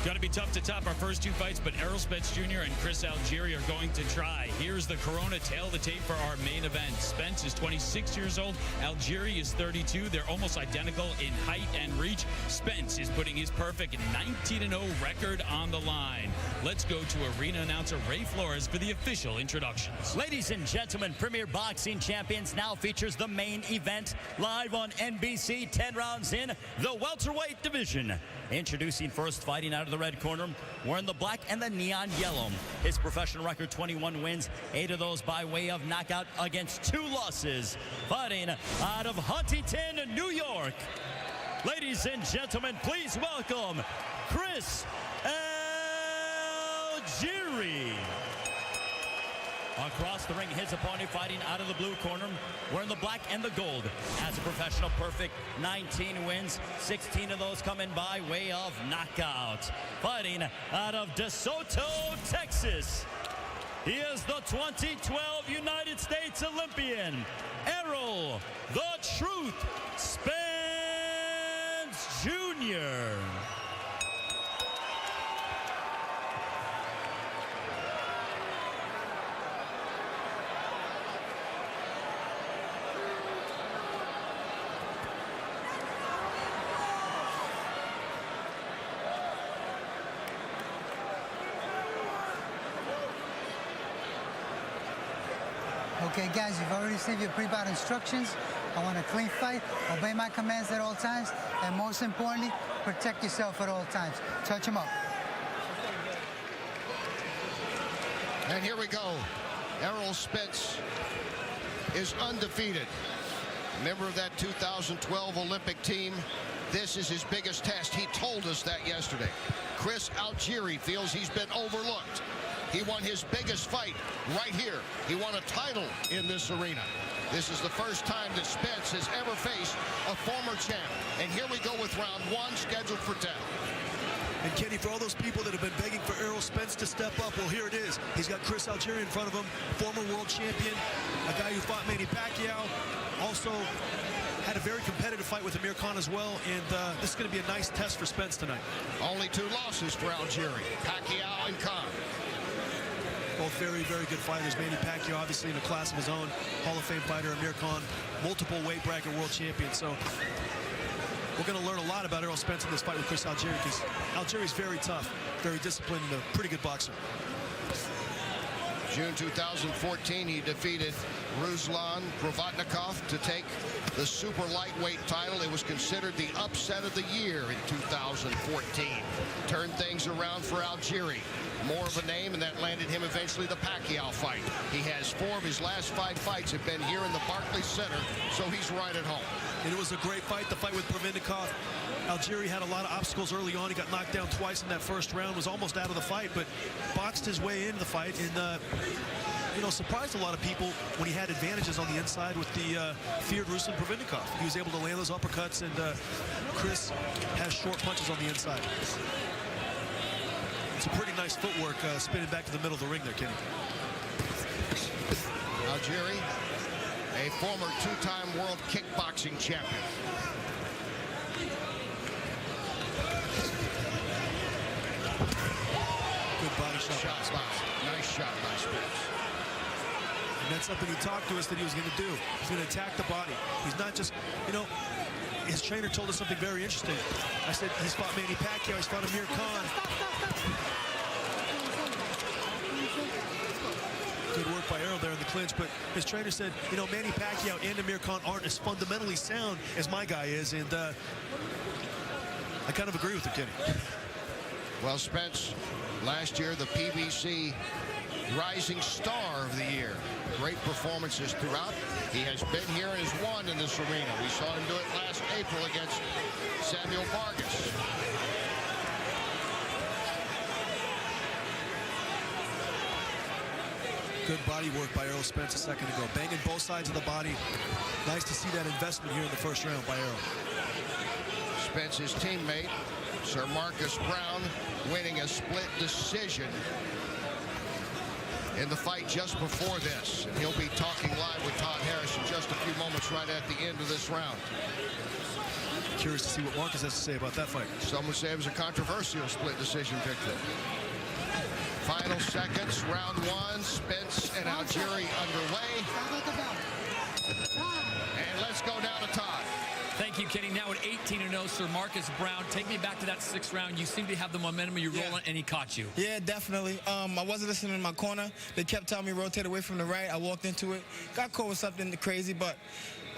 Going to be tough to top our first two fights, but Erold Spence Jr. and Chris Algieri are going to try. Here's the Corona tail of the tape for our main event. Spence is 26 years old. Algieri is 32. They're almost identical in height and reach. Spence is putting his perfect 19-0 record on the line. Let's go to arena announcer Ray Flores for the official introductions. Ladies and gentlemen, Premier Boxing Champions now features the main event live on NBC, 10 rounds in the welterweight division. Introducing first, fighting out of the red corner, wearing the black and the neon yellow. His professional record, 21 wins, 8 of those by way of knockout against 2 losses. Fighting out of Huntington, New York. Ladies and gentlemen, please welcome Chris Algieri. Across the ring, his opponent fighting out of the blue corner, wearing the black and the gold. As a professional, perfect 19 wins, 16 of those coming by way of knockout. Fighting out of DeSoto, Texas. He is the 2012 United States Olympian, Erold "The Truth" Spence Jr. Okay, guys, you've already received your pre-bout instructions. I want a clean fight, obey my commands at all times, and most importantly, protect yourself at all times. Touch him up. And here we go. Erold Spence is undefeated. Member of that 2012 Olympic team. This is his biggest test. He told us that yesterday. Chris Algieri feels he's been overlooked. He won his biggest fight right here. He won a title in this arena. This is the first time that Spence has ever faced a former champ. And here we go with round 1, scheduled for 10. And Kenny, for all those people that have been begging for Erold Spence to step up, well, here it is. He's got Chris Algieri in front of him, former world champion, a guy who fought Manny Pacquiao, also had a very competitive fight with Amir Khan as well, and this is going to be a nice test for Spence tonight. Only 2 losses for Algieri, Pacquiao and Khan. Both very, very good fighters. Manny Pacquiao, obviously in a class of his own. Hall of Fame fighter, Amir Khan, multiple weight bracket world champion. So we're going to learn a lot about Erold Spence in this fight with Chris Algieri, because Algieri's very tough, very disciplined, and a pretty good boxer. June 2014, he defeated Ruslan Provodnikov to take the super lightweight title. It was considered the upset of the year in 2014. Turned things around for Algieri. More of a name, and that landed him eventually the Pacquiao fight. He has 4 of his last 5 fights have been here in the Barclays Center, so he's right at home. And it was a great fight, the fight with Provodnikov. Algieri had a lot of obstacles early on. He got knocked down twice in that first round, was almost out of the fight, but boxed his way into the fight, and you know, surprised a lot of people when he had advantages on the inside with the feared Ruslan Provodnikov. He was able to land those uppercuts, and Chris has short punches on the inside. It's a pretty nice footwork spinning back to the middle of the ring there, Kenny. Algieri, a former 2-time world kickboxing champion. Good body shot. Nice shot by Spence. And that's something he talked to us that he was going to do. He's going to attack the body. He's not just, you know, his trainer told us something very interesting. I said he's fought Manny Pacquiao, he's fought Amir Khan. Good work by Erold there in the clinch, but his trainer said, you know, Manny Pacquiao and Amir Khan aren't as fundamentally sound as my guy is, and I kind of agree with him, Kenny. Well, Spence, last year the PBC Rising Star of the Year. Great performances throughout. He has been here and has won in this arena. We saw him do it last April against Samuel Vargas. Good body work by Erold Spence a second ago. Banging both sides of the body. Nice to see that investment here in the first round by Erold. Spence's teammate, Sir Marcus Brown, winning a split decision in the fight just before this. And he'll be talking live with Todd Harris in just a few moments right at the end of this round. Curious to see what Marcus has to say about that fight. Some would say it was a controversial split decision victory. Final seconds, round one. Spence and Algieri underway. And let's go down to Todd. Thank you, Kenny. Now at 18-0, Sir Marcus Brown. Take me back to that 6th round. You seem to have the momentum. You're rolling, and he caught you. Yeah, definitely. I wasn't listening in my corner. They kept telling me rotate away from the right. I walked into it. Got caught with something crazy, but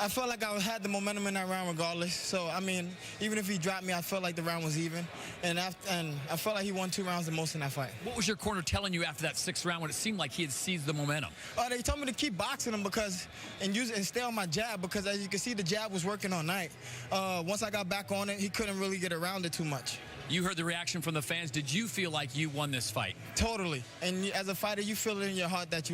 I felt like I had the momentum in that round regardless. So, I mean, even if he dropped me, I felt like the round was even. And I felt like he won 2 rounds the most in that fight. What was your corner telling you after that 6th round when it seemed like he had seized the momentum? They told me to keep boxing him and stay on my jab because, as you can see, the jab was working all night. Once I got back on it, he couldn't really get around it too much. You heard the reaction from the fans. Did you feel like you won this fight? Totally. And as a fighter, you feel it in your heart that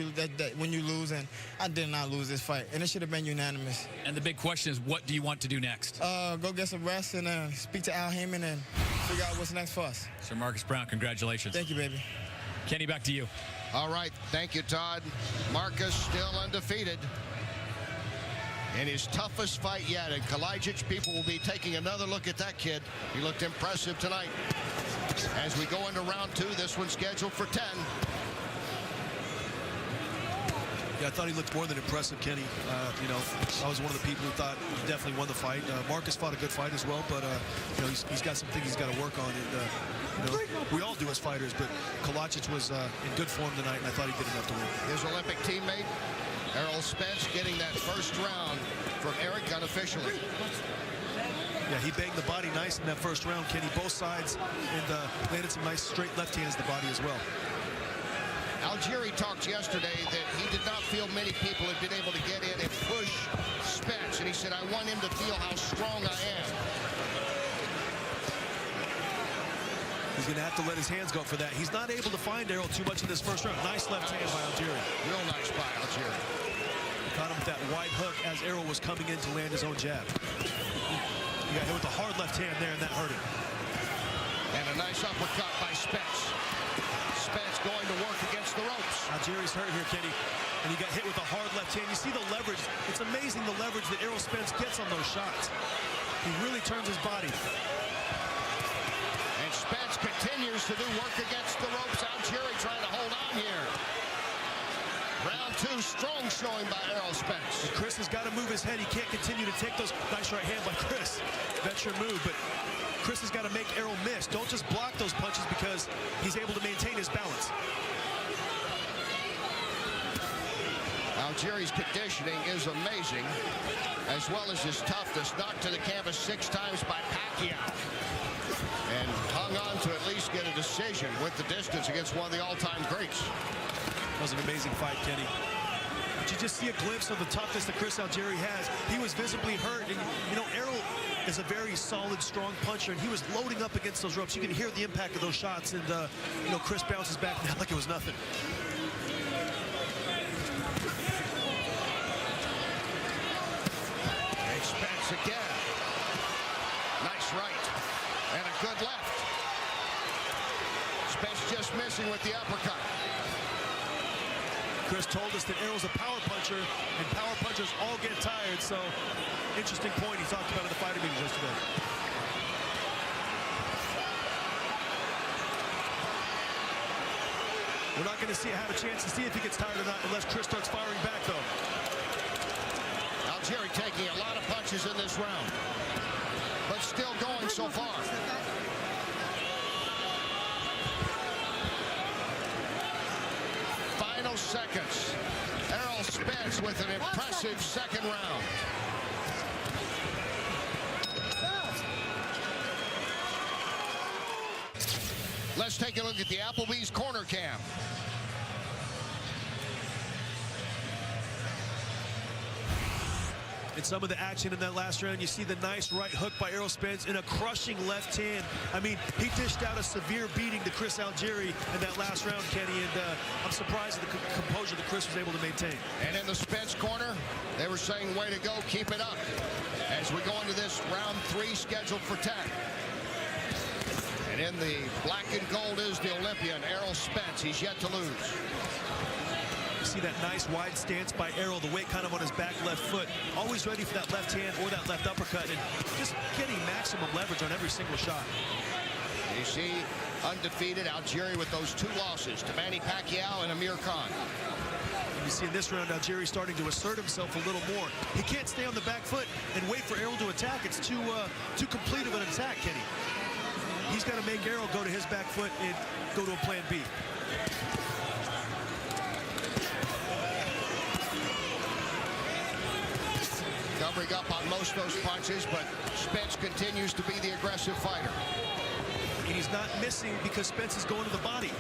when you lose, and I did not lose this fight. And it should have been unanimous. And the big question is, what do you want to do next? Go get some rest and speak to Al Heyman and figure out what's next for us. Sir Marcus Brown, congratulations. Thank you, baby. Kenny, back to you. All right. Thank you, Todd. Marcus still undefeated in his toughest fight yet. And Kalajic, people will be taking another look at that kid. He looked impressive tonight. As we go into round 2, this one's scheduled for 10. Yeah, I thought he looked more than impressive, Kenny. You know, I was one of the people who thought he definitely won the fight. Marcus fought a good fight as well, but you know, he's got some things he's got to work on. And you know, we all do as fighters, but Kalajic was in good form tonight, and I thought he did enough to win. His Olympic teammate, Errol Spence, getting that first round from Eric unofficially. Yeah, he banged the body nice in that first round, Kenny, both sides, and landed some nice straight left hands to the body as well. Algieri talked yesterday that he did not feel many people had been able to get in and push Spence, and he said, I want him to feel how strong I am. He's going to have to let his hands go for that. He's not able to find Errol too much in this first round. Nice left hand by Algieri. Real nice by Algieri. Caught him with that wide hook as Errol was coming in to land his own jab. He got hit with a hard left hand there, and that hurt him. And a nice uppercut by Spence. Spence going to work against the ropes. Algieri's hurt here, Kenny, and he got hit with a hard left hand. You see the leverage. It's amazing the leverage that Errol Spence gets on those shots. He really turns his body. And Spence continues to do work against the ropes. Algieri trying to hold on here. Round 2, strong showing by Errol Spence. And Chris has got to move his head. He can't continue to take those. Nice right hand by Chris. Veteran move, but Chris has got to make Errol miss. Don't just block those punches because he's able to maintain his balance. Algieri's conditioning is amazing, as well as his toughness. Knocked to the canvas 6 times by Pacquiao. And hung on to at least get a decision with the distance against one of the all-time greats. That was an amazing fight, Kenny. But you just see a glimpse of the toughness that Chris Algieri has. He was visibly hurt, and you know, Errol is a very solid, strong puncher, and he was loading up against those ropes. You can hear the impact of those shots, and you know, Chris bounces back now like it was nothing. And Spence again. Nice right, and a good left. Spence just missing with the uppercut. Chris told us that Errol's a power puncher, and power punchers all get tired, so interesting point he talked about in the fighter meetings yesterday. We're not going to have a chance to see if he gets tired or not unless Chris starts firing back, though. Algieri taking a lot of punches in this round, but still going so far. Final seconds. Errol Spence with an impressive second round. Let's take a look at the Applebee's corner cam. In some of the action in that last round, you see the nice right hook by Errol Spence and a crushing left hand. I mean, he dished out a severe beating to Chris Algieri in that last round, Kenny, and I'm surprised at the composure that Chris was able to maintain. And in the Spence corner, they were saying, way to go, keep it up. As we go into this round 3 scheduled for 10. And in the black and gold is the Olympian, Errol Spence. He's yet to lose. see that nice wide stance by Errol, the weight kind of on his back left foot, always ready for that left hand or that left uppercut, and just getting maximum leverage on every single shot. You see, undefeated Algieri with those 2 losses to Manny Pacquiao and Amir Khan. And you see in this round, Algieri starting to assert himself a little more. He can't stay on the back foot and wait for Errol to attack. It's too complete of an attack, Kenny. He's got to make Errol go to his back foot and go to a plan B. Covering up on most of those punches, but Spence continues to be the aggressive fighter. And he's not missing because Spence is going to the body.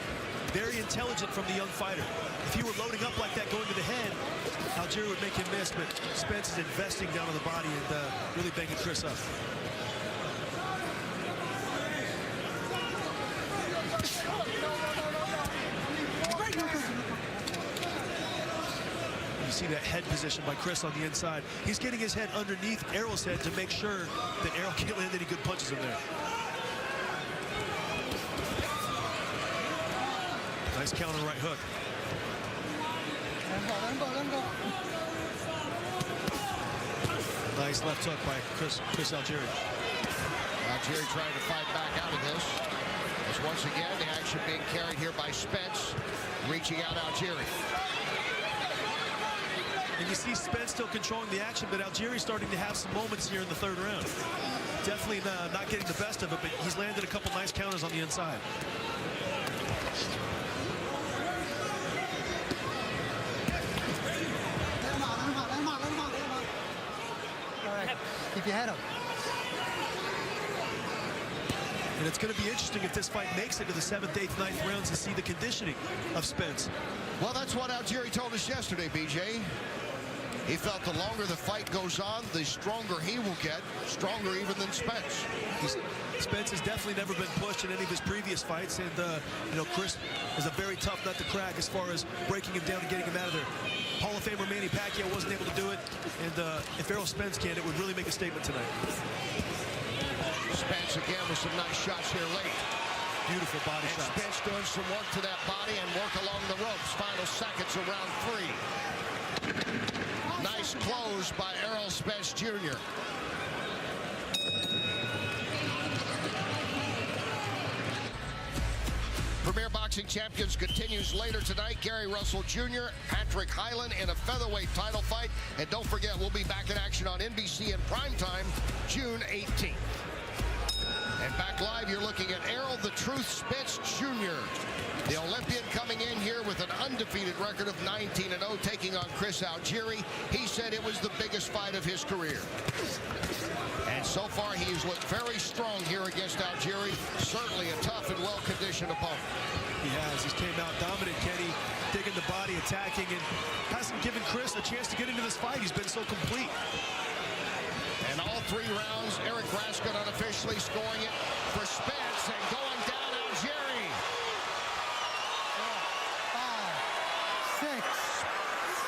Very intelligent from the young fighter. If he were loading up like that going to the head, Algieri would make him miss, but Spence is investing down to the body and really banging Chris up. You see that head position by Chris on the inside. He's getting his head underneath Errol's head to make sure that Errol can't land any good punches in there. Nice counter right hook. Nice left hook by Chris Algieri. Algieri trying to fight back out of this. As once again, the action being carried here by Spence, reaching out Algieri. And you see Spence still controlling the action, but Algieri's starting to have some moments here in the 3rd round. Definitely not getting the best of it, but he's landed a couple nice counters on the inside. Keep your head up. And it's going to be interesting if this fight makes it to the 7th, 8th, 9th rounds to see the conditioning of Spence. Well, that's what Algieri told us yesterday, BJ. He felt the longer the fight goes on, the stronger he will get, stronger even than Spence. Spence has definitely never been pushed in any of his previous fights, and you know, Chris is a very tough nut to crack as far as breaking him down and getting him out of there. Hall of Famer Manny Pacquiao wasn't able to do it, and if Errol Spence can, it would really make a statement tonight. Spence again with some nice shots here late. Beautiful body shots. Spence doing some work to that body and work along the ropes. Final seconds of round 3. Nice close by Errol Spence Jr. Premier Boxing Champions continues later tonight. Gary Russell Jr., Patrick Hyland in a featherweight title fight. And don't forget, we'll be back in action on NBC in primetime, June 18th. And back live, you're looking at Errol the Truth Spence Jr., the Olympian coming in here with an undefeated record of 19-0, taking on Chris Algieri. He said it was the biggest fight of his career. And so far, he's looked very strong here against Algieri. Certainly a tough and well-conditioned opponent. He has. He's came out dominant, Kenny, digging the body, attacking, and hasn't given Chris a chance to get into this fight. He's been so complete. And all 3 rounds, Eric Raskin unofficially scoring it for Spence and going down Algieri. 5, 6,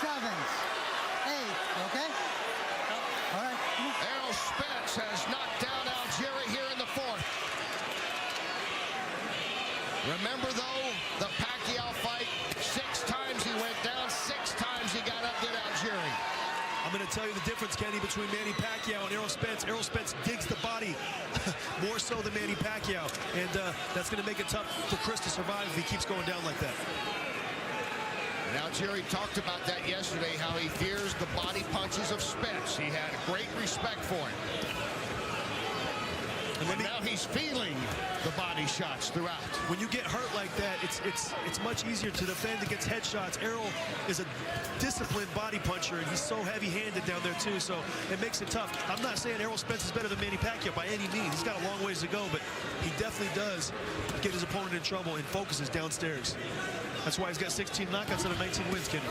7, 8. Okay? All right. Errol Spence has knocked down Algieri here in the 4th. Remember, though, the Pacquiao fight, 6 times he went down, 6 times he got up, did Algieri. I'm going to tell you the difference, Kenny, between Manny Pacquiao and Errol Spence. Errol Spence digs the body more so than Manny Pacquiao, and that's going to make it tough for Chris to survive if he keeps going down like that. And Algieri talked about that yesterday, how he fears the body punches of Spence. He had great respect for him. And now he's feeling the body shots throughout. When you get hurt like that, it's much easier to defend against headshots. Errol is a disciplined body puncher, and he's so heavy-handed down there, too, so it makes it tough. I'm not saying Errol Spence is better than Manny Pacquiao by any means. He's got a long ways to go, but he definitely does get his opponent in trouble and focuses downstairs. That's why he's got 16 knockouts out of 19 wins, Kenny.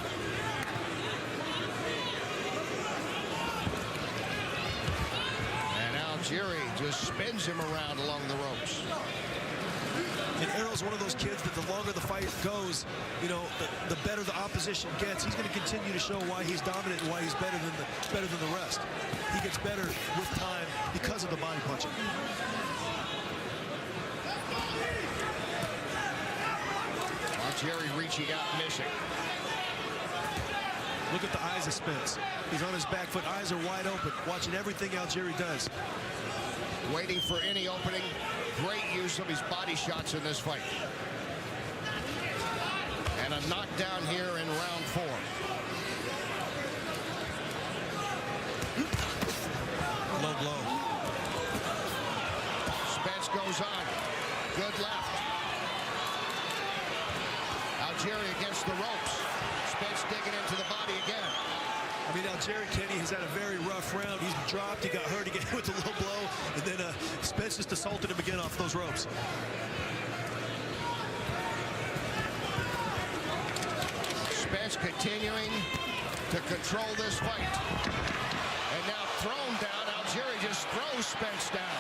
Algieri just spins him around along the ropes. And Errol's one of those kids that the longer the fight goes, you know, the better the opposition gets. He's going to continue to show why he's dominant and why he's better than the rest. He gets better with time because of the body punching. Algieri reaching out, missing. Look at the eyes of Spence. He's on his back foot. Eyes are wide open, watching everything Algieri does. Waiting for any opening. Great use of his body shots in this fight. And a knockdown here in round 4. Low blow. Spence goes on. Good left. Algieri against the ropes. Spence digging into the body again. I mean, Algieri, Kenny, has had a very rough round. He's dropped, he got hurt, he got hit with a low blow, and then Spence just assaulted him again off those ropes. Spence continuing to control this fight. And now thrown down. Algieri just throws Spence down.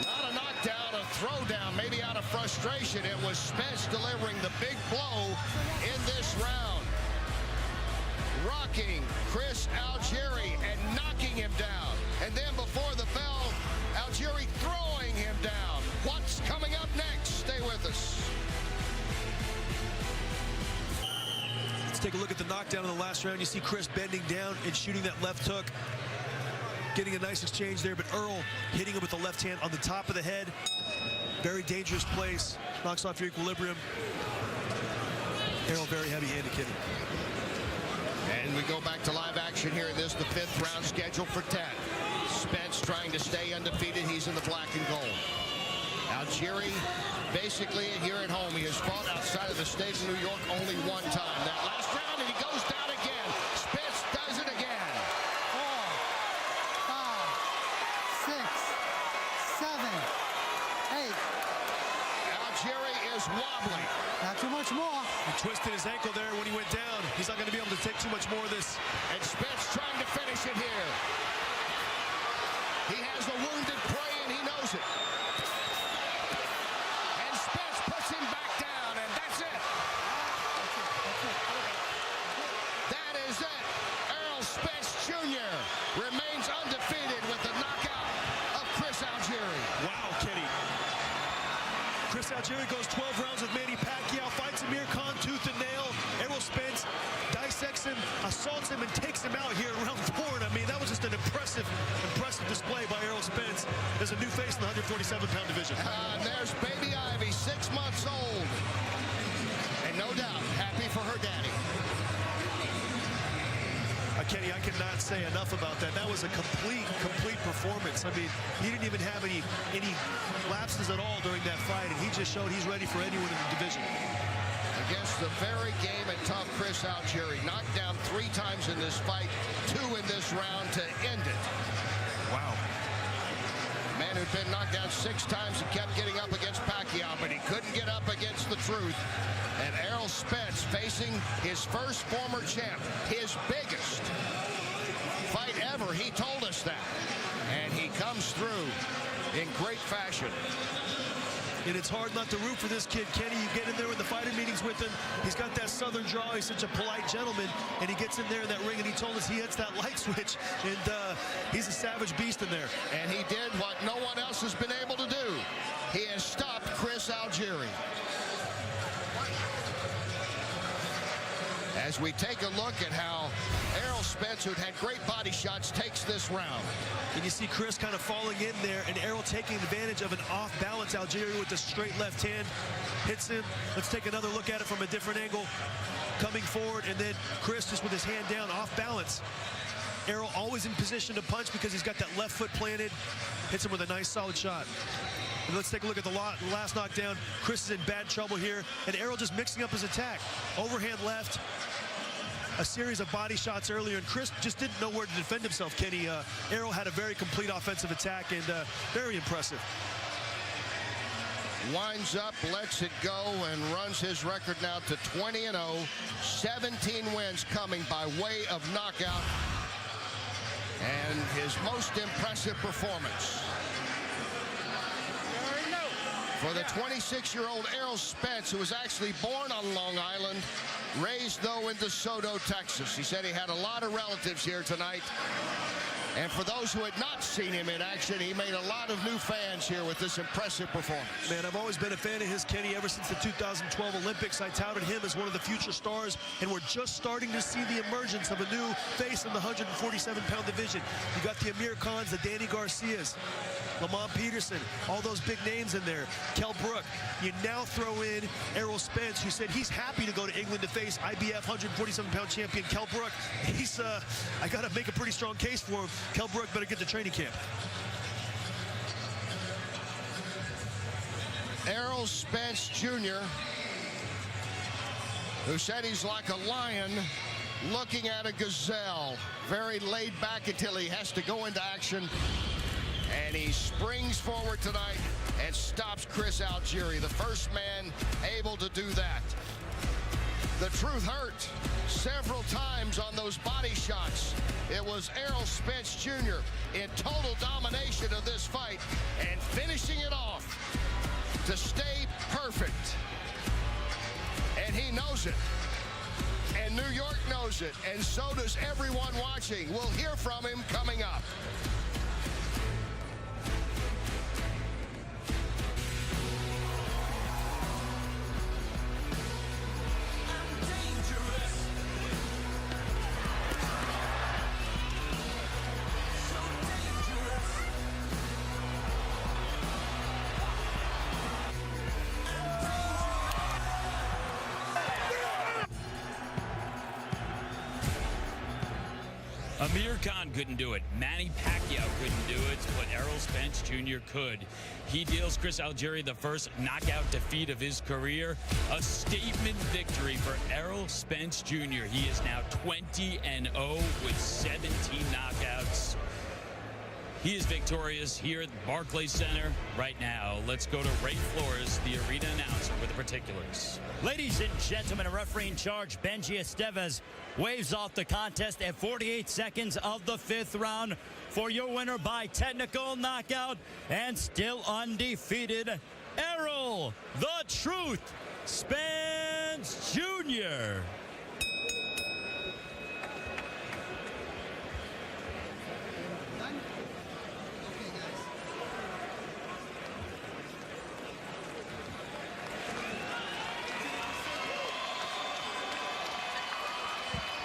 Not a knockdown, a throwdown, maybe out of frustration. It was Spence delivering the big blow in this round. Rocking Chris Algieri and knocking him down. And then before the bell, Algieri throwing him down. What's coming up next? Stay with us. Let's take a look at the knockdown in the last round. You see Chris bending down and shooting that left hook. Getting a nice exchange there, but Earl hitting him with the left hand on the top of the head. Very dangerous place. Knocks off your equilibrium. Earl very heavy-handed, Kenny. And we go back to live action here in this, the 5th round scheduled for 10. Spence trying to stay undefeated. He's in the black and gold. Algieri basically here at home. He has fought outside of the state of New York only one time. That last round, and he goes down again. Spence does it again. 4, 5, 6, 7, 8. Algieri is wobbly. Not too much more. He twisted his ankle there when he went down. He's not going to be able to take too much more of this. And Spence trying to finish it here. He has a wounded prey, and he knows it. And Spence puts him back down, and that's it. That is it. Errol Spence Jr. remains undefeated with the knockout of Chris Algieri. Wow, Kenny. Chris Algieri goes 12 rounds with Manny Pacquiao, fights Amir Khan tooth and nail. Errol Spence dissects him, assaults him, and takes him out here in round 4. And I mean, that was just an impressive display by Errol Spence. There's a new face in the 147-pound division. And there's baby Ivy, 6 months old. And no doubt, happy for her daddy. Kenny, I cannot say enough about that. That was a complete performance. I mean, he didn't even have any lapses at all during that fight, and he just showed he's ready for anyone in the division. Against the very game and tough Chris Algieri. Knocked down 3 times in this fight, 2 in this round to end it. Wow. Man who'd been knocked down 6 times and kept getting up against Pacquiao, but he couldn't get up against the truth. And Errol Spence facing his first former champ, his biggest fight ever. He told us that. And he comes through in great fashion. And it's hard not to root for this kid, Kenny. You get in there in the fighter meetings with him. He's got that southern draw. He's such a polite gentleman. And he gets in there in that ring, and he told us he hits that light switch. And he's a savage beast in there. And he did what no one else has been able to do. He has stopped Chris Algieri. As we take a look at how Errol Spence, who'd had great body shots, takes this round. And you see Chris kind of falling in there, and Errol taking advantage of an off-balance Algieri with the straight left hand. Hits him. Let's take another look at it from a different angle. Coming forward, and then Chris just with his hand down, off balance. Errol always in position to punch because he's got that left foot planted. Hits him with a nice solid shot. And let's take a look at the last knockdown. Chris is in bad trouble here, and Errol just mixing up his attack. Overhand left. A series of body shots earlier, and Chris just didn't know where to defend himself, Kenny. Errol had a very complete offensive attack, and very impressive. Winds up, lets it go, and runs his record now to 20-0. 17 wins coming by way of knockout. And his most impressive performance. For the 26-year-old Errol Spence, who was actually born on Long Island, raised, though, in DeSoto, Texas. He said he had a lot of relatives here tonight. And for those who had not seen him in action, he made a lot of new fans here with this impressive performance. Man, I've always been a fan of his, Kenny, ever since the 2012 Olympics. I touted him as one of the future stars, and we're just starting to see the emergence of a new face in the 147-pound division. You got the Amir Khans, the Danny Garcias, Lamont Peterson, all those big names in there. Kell Brook. You now throw in Errol Spence, who said he's happy to go to England to face IBF 147-pound champion Kell Brook. He's, I got to make a pretty strong case for him. Kell Brook better get to training camp. Errol Spence Jr., who said he's like a lion looking at a gazelle. Very laid back until he has to go into action. And he springs forward tonight and stops Chris Algieri, the first man able to do that. The truth hurt several times on those body shots. It was Errol Spence Jr. in total domination of this fight and finishing it off to stay perfect. And he knows it. And New York knows it. And so does everyone watching. We'll hear from him coming up. Amir Khan couldn't do it. Manny Pacquiao couldn't do it, but Errol Spence Jr. could. He deals Chris Algieri the first knockout defeat of his career. A statement victory for Errol Spence Jr. He is now 20-0 with 17 knockouts. He is victorious here at the Barclays Center right now. Let's go to Ray Flores, the arena announcer, with the particulars. Ladies and gentlemen, a referee in charge, Benji Estevez, waves off the contest at 48 seconds of the 5th round for your winner by technical knockout and still undefeated, Errol the Truth Spence Jr.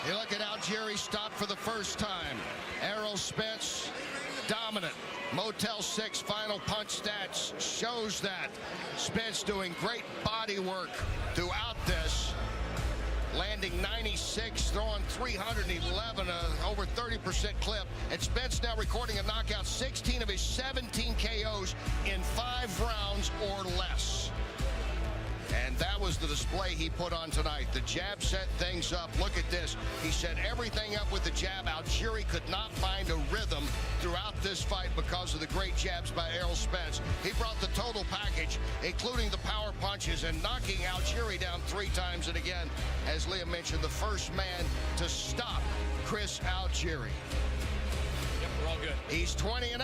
You look at Algieri stopped for the first time. Errol Spence, dominant. Motel 6 final punch stats shows that. Spence doing great body work throughout this. Landing 96, throwing 311, over 30% clip. And Spence now recording a knockout, 16 of his 17 KOs in 5 rounds or less. And that was the display he put on tonight. The jab set things up. Look at this. He set everything up with the jab. Algieri could not find a rhythm throughout this fight because of the great jabs by Errol Spence. He brought the total package, including the power punches, and knocking Algieri down 3 times. And again, as Liam mentioned, the first man to stop Chris Algieri. Yep, we're all good. He's 20-0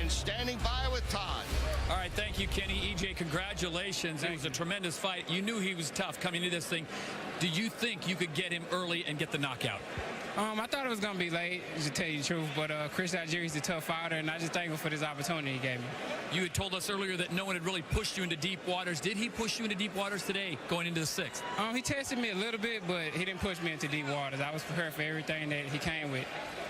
and standing by with Todd. All right, thank you, Kenny. EJ, congratulations. It was a tremendous fight. You knew he was tough coming into this thing. Do you think you could get him early and get the knockout? I thought it was going to be late, to tell you the truth, but Chris Algieri's a tough fighter, and I just thank him for this opportunity he gave me. You had told us earlier that no one had really pushed you into deep waters. Did he push you into deep waters today, going into the 6th? He tested me a little bit, but he didn't push me into deep waters. I was prepared for everything that he came with.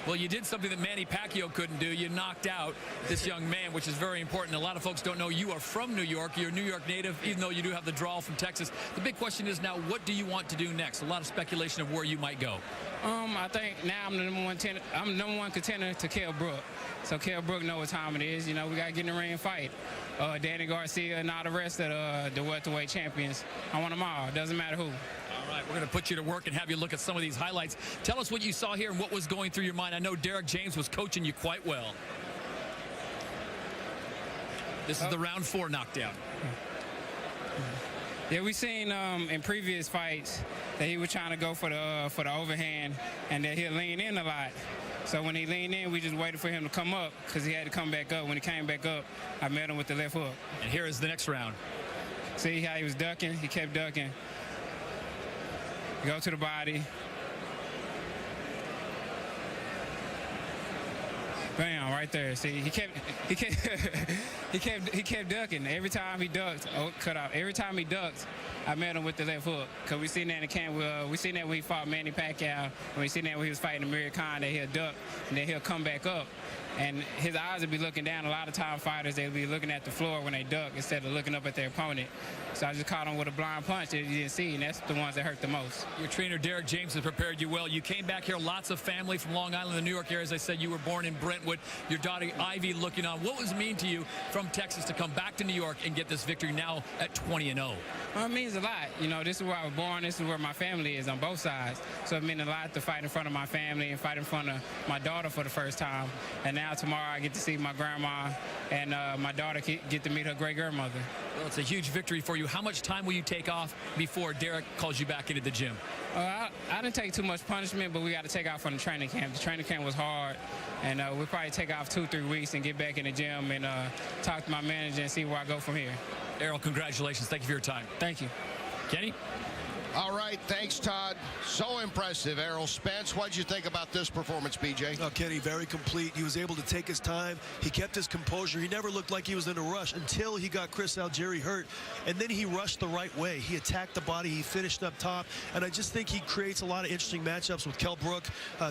Well, you did something that Manny Pacquiao couldn't do. You knocked out this young man, which is very important. A lot of folks don't know you are from New York. You're a New York native, even though you do have the drawl from Texas. The big question is now, what do you want to do next? A lot of speculation of where you might go. I think now I'm the number one contender to Kell Brook. So Kell Brook knows what time it is. You know, we got to get in the ring and fight. Danny Garcia and all the rest of the welterweight champions. I want them all. Doesn't matter who. All right, we're going to put you to work and have you look at some of these highlights. Tell us what you saw here and what was going through your mind. I know Derek James was coaching you quite well. This is the round 4 knockdown. Yeah, we've seen in previous fights that he was trying to go for the overhand and that he'll lean in a lot. So when he leaned in, we just waited for him to come up because he had to come back up. When he came back up, I met him with the left hook. And here is the next round. See how he was ducking? He kept ducking. Go to the body. Bam, right there. See, he kept ducking. Every time he ducked, cut out. Every time he ducked, I met him with the left hook. Cause we seen that in the camp. We seen that when he fought Manny Pacquiao. And we seen that when he was fighting Amir Khan, that he'll duck and then he'll come back up. And his eyes would be looking down. A lot of time fighters, they'll be looking at the floor when they duck instead of looking up at their opponent. So I just caught him with a blind punch that you didn't see, and that's the ones that hurt the most. Your trainer, Derek James, has prepared you well. You came back here, lots of family from Long Island, the New York area. As I said, you were born in Brentwood. Your daughter, Ivy, looking on. What does it mean to you from Texas to come back to New York and get this victory now at 20-0? Well, it means a lot. You know, this is where I was born. This is where my family is on both sides. So it meant a lot to fight in front of my family and fight in front of my daughter for the first time. And now tomorrow I get to see my grandma and my daughter get to meet her great-grandmother. Well, it's a huge victory for you. How much time will you take off before Derek calls you back into the gym? I didn't take too much punishment, but we got to take off from the training camp. The training camp was hard, and we'll probably take off 2-3 weeks and get back in the gym and talk to my manager and see where I go from here. Errol, congratulations. Thank you for your time. Thank you. Kenny? All right, thanks, Todd. So impressive, Errol Spence. What did you think about this performance, BJ? Oh, Kenny, very complete. He was able to take his time. He kept his composure. He never looked like he was in a rush until he got Chris Algieri hurt. And then he rushed the right way. He attacked the body. He finished up top. And I just think he creates a lot of interesting matchups with Kell Brook.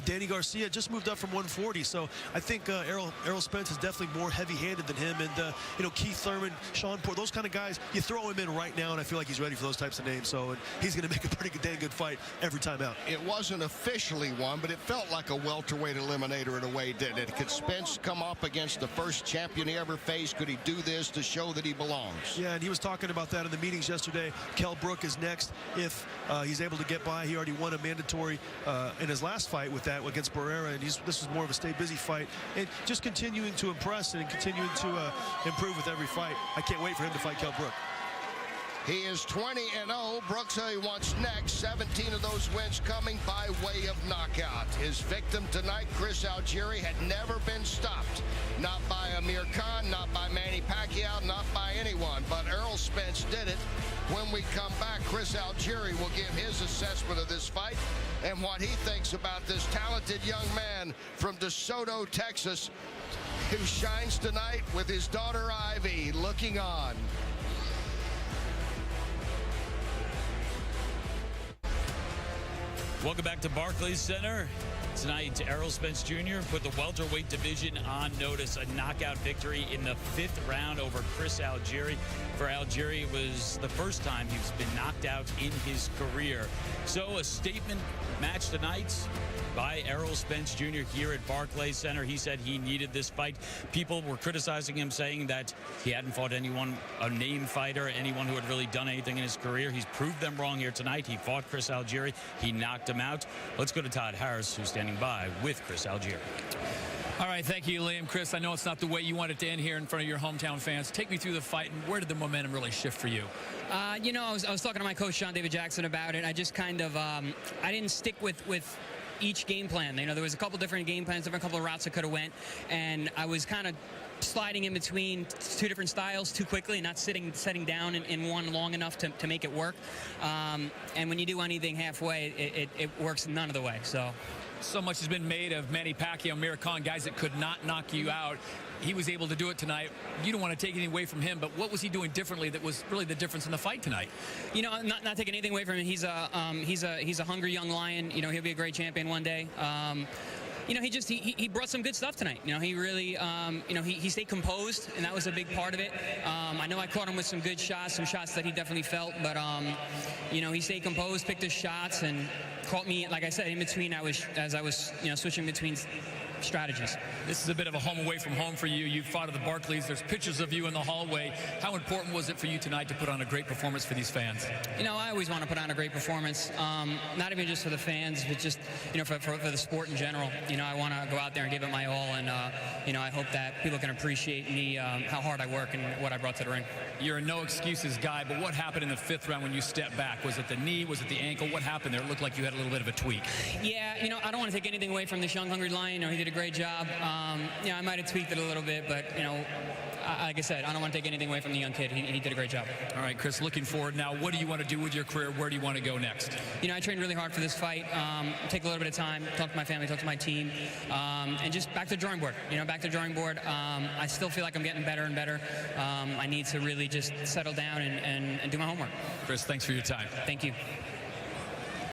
Danny Garcia just moved up from 140. So I think Errol Spence is definitely more heavy-handed than him. And, you know, Keith Thurman, Sean Porter, those kind of guys, you throw him in right now, and I feel like he's ready for those types of names. So he's going to make a pretty damn good fight every time out. It wasn't officially one, but it felt like a welterweight eliminator in a way, didn't it? Could Spence come up against the first champion he ever faced? Could he do this to show that he belongs? Yeah, and he was talking about that in the meetings yesterday. Kell Brook is next if he's able to get by. He already won a mandatory in his last fight with that against Barrera, and this was more of a stay busy fight. And just continuing to impress and continuing to improve with every fight. I can't wait for him to fight Kell Brook. He is 20-0. Brooks he wants next. 17 of those wins coming by way of knockout. His victim tonight, Chris Algieri, had never been stopped. Not by Amir Khan, not by Manny Pacquiao, not by anyone. But Errol Spence did it. When we come back, Chris Algieri will give his assessment of this fight and what he thinks about this talented young man from DeSoto, Texas, who shines tonight with his daughter Ivy looking on. Welcome back to Barclays Center. Tonight, Errol Spence Jr. put the welterweight division on notice. A knockout victory in the 5th round over Chris Algieri. For Algieri, it was the first time he's been knocked out in his career. So a statement match tonight by Errol Spence Jr. here at Barclays Center. He said he needed this fight. People were criticizing him, saying that he hadn't fought anyone, a name fighter, anyone who had really done anything in his career. He's proved them wrong here tonight. He fought Chris Algieri. He knocked him out. Let's go to Todd Harris, who's standing by with Chris Algieri. All right, thank you, Liam. Chris, I know it's not the way you wanted to end here in front of your hometown fans. Take me through the fight, and where did the momentum really shift for you? You know, I was talking to my coach, Sean David Jackson, about it. I just kind of, I didn't stick with each game plan. You know, there was a couple different game plans, different couple of routes I could have went, and I was kind of sliding in between two different styles too quickly and not setting down in one long enough to make it work. And when you do anything halfway, it works none of the way. So much has been made of Manny Pacquiao, Amir Khan, guys that could not knock you out. He was able to do it tonight. You don't want to take anything away from him, but what was he doing differently that was really the difference in the fight tonight? You know, not taking anything away from him. He's a hungry young lion. You know, he'll be a great champion one day. You know, he brought some good stuff tonight. You know, he really, you know, he stayed composed, and that was a big part of it. I know I caught him with some good shots, some shots that he definitely felt, but, you know, he stayed composed, picked his shots, and caught me, like I said, in between as I was, you know, switching between strategies. This is a bit of a home away from home for you. You fought at the Barclays. There's pictures of you in the hallway. How important was it for you tonight to put on a great performance for these fans? You know, I always want to put on a great performance, not even just for the fans, but just, you know, for the sport in general. You know, I want to go out there and give it my all, and, you know, I hope that people can appreciate me, how hard I work and what I brought to the ring. You're a no-excuses guy, but what happened in the 5th round when you stepped back? Was it the knee? Was it the ankle? What happened there? It looked like you had a little bit of a tweak. Yeah, you know, I don't want to take anything away from this young, hungry lion. You know, he did a great job. You know, I might have tweaked it a little bit, but, you know, like I said, I don't want to take anything away from the young kid. He did a great job. All right, Chris, looking forward now. What do you want to do with your career? Where do you want to go next? You know, I trained really hard for this fight. Take a little bit of time, talk to my family, talk to my team, and just back to the drawing board. You know, back to the drawing board. I still feel like I'm getting better and better. I need to really just settle down and do my homework. Chris, thanks for your time. Thank you.